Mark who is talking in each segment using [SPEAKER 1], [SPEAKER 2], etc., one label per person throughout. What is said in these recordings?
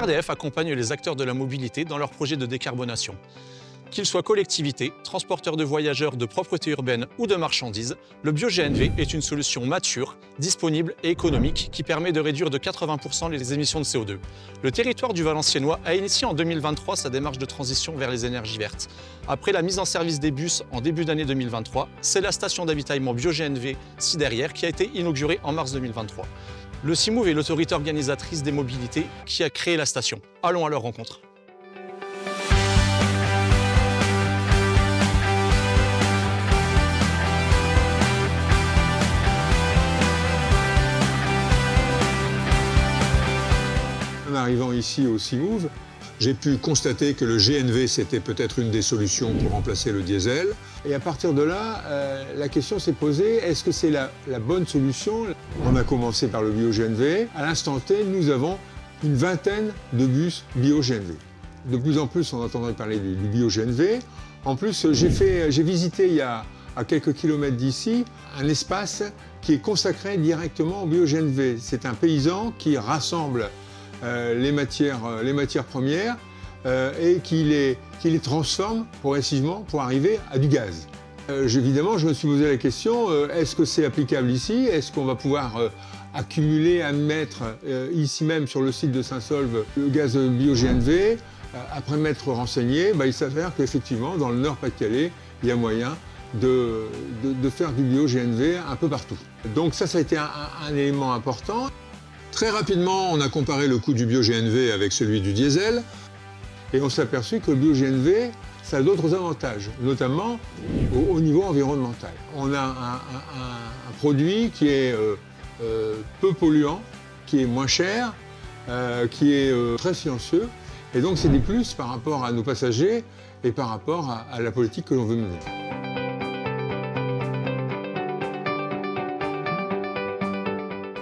[SPEAKER 1] GRDF accompagne les acteurs de la mobilité dans leurs projets de décarbonation. Qu'ils soient collectivités, transporteurs de voyageurs, de propreté urbaine ou de marchandises, le bio-GNV est une solution mature, disponible et économique qui permet de réduire de 80% les émissions de CO2. Le territoire du Valenciennois a initié en 2023 sa démarche de transition vers les énergies vertes. Après la mise en service des bus en début d'année 2023, c'est la station d'avitaillement bio-GNV Siderrière qui a été inaugurée en mars 2023. Le CIMOVE est l'autorité organisatrice des mobilités qui a créé la station. Allons à leur rencontre.
[SPEAKER 2] En arrivant ici au CIMOVE, j'ai pu constater que le GNV, c'était peut-être une des solutions pour remplacer le diesel. Et à partir de là, la question s'est posée, est-ce que c'est la bonne solution? On a commencé par le bio-GNV. À l'instant T, nous avons une vingtaine de bus bio-GNV. De plus en plus, on entendrait parler du bio-GNV. En plus, j'ai visité il y a à quelques kilomètres d'ici un espace qui est consacré directement au bio-GNV. C'est un paysan qui rassemble les matières premières et qui les transforme progressivement pour arriver à du gaz. Évidemment, je me suis posé la question, est-ce que c'est applicable ici? Est-ce qu'on va pouvoir accumuler, admettre ici même sur le site de Saint-Saulve le gaz bio-GNV? Après m'être renseigné, il s'avère qu'effectivement, dans le Nord-Pas-de-Calais, il y a moyen de faire du bio-GNV un peu partout. Donc ça a été un élément important. Très rapidement, on a comparé le coût du bio-GNV avec celui du diesel et on s'est aperçu que le bio-GNV, ça a d'autres avantages, notamment au niveau environnemental. On a un produit qui est peu polluant, qui est moins cher, qui est très silencieux et donc c'est des plus par rapport à nos passagers et par rapport à la politique que l'on veut mener.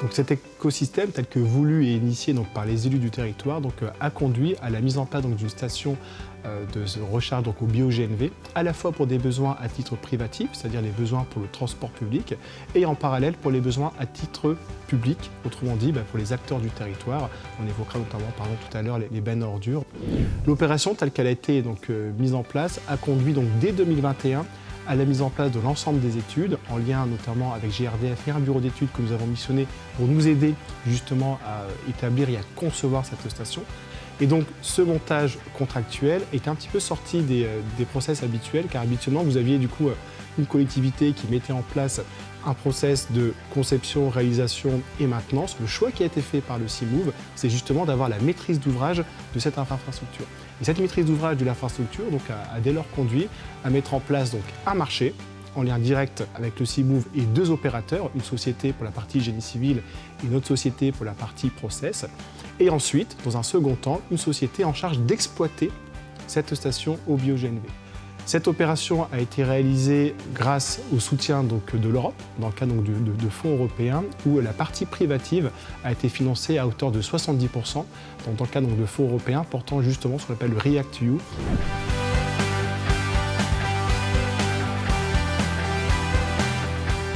[SPEAKER 3] Donc cet écosystème tel que voulu et initié par les élus du territoire a conduit à la mise en place d'une station de recharge au bio-GNV, à la fois pour des besoins à titre privatif, c'est-à-dire les besoins pour le transport public, et en parallèle pour les besoins à titre public, autrement dit pour les acteurs du territoire. On évoquera notamment tout à l'heure les bennes à ordures. L'opération telle qu'elle a été mise en place a conduit dès 2021 à la mise en place de l'ensemble des études, en lien notamment avec GRDF et un bureau d'études que nous avons missionné pour nous aider justement à établir et à concevoir cette station. Et donc ce montage contractuel est un petit peu sorti des process habituels, car habituellement vous aviez du coup une collectivité qui mettait en place un process de conception, réalisation et maintenance. Le choix qui a été fait par le CIMOVE, c'est justement d'avoir la maîtrise d'ouvrage de cette infrastructure. Et cette maîtrise d'ouvrage de l'infrastructure a dès lors conduit à mettre en place un marché en lien direct avec le CIMOVE et deux opérateurs, une société pour la partie génie civil et une autre société pour la partie process. Et ensuite, dans un second temps, une société en charge d'exploiter cette station au bio-GNV. Cette opération a été réalisée grâce au soutien de l'Europe, dans le cadre de fonds européens, où la partie privative a été financée à hauteur de 70%, dans le cadre de fonds européens portant justement ce qu'on appelle le REACT-EU.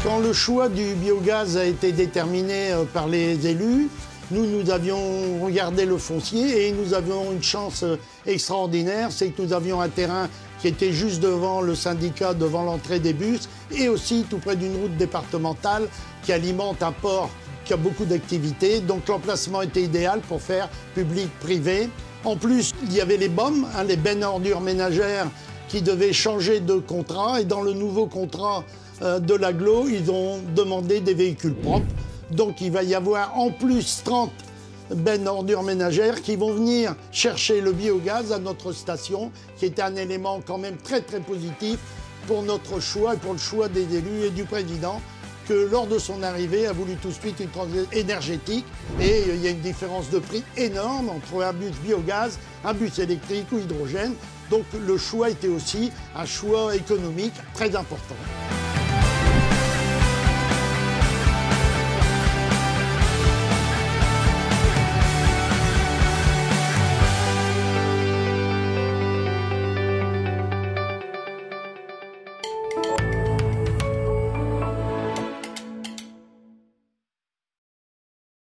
[SPEAKER 4] Quand le choix du biogaz a été déterminé par les élus, nous avions regardé le foncier et nous avions une chance extraordinaire, c'est que nous avions un terrain qui était juste devant le syndicat, devant l'entrée des bus, et aussi tout près d'une route départementale qui alimente un port qui a beaucoup d'activités. Donc l'emplacement était idéal pour faire public-privé. En plus, il y avait les BOM, les bennes à ordures ménagères, qui devaient changer de contrat. Et dans le nouveau contrat de l'agglo, ils ont demandé des véhicules propres. Donc il va y avoir en plus 30 bennes à ordures ménagères qui vont venir chercher le biogaz à notre station, qui était un élément quand même très très positif pour notre choix et pour le choix des élus et du président, que lors de son arrivée a voulu tout de suite une transition énergétique. Et il y a une différence de prix énorme entre un bus biogaz, un bus électrique ou hydrogène. Donc le choix était aussi un choix économique très important.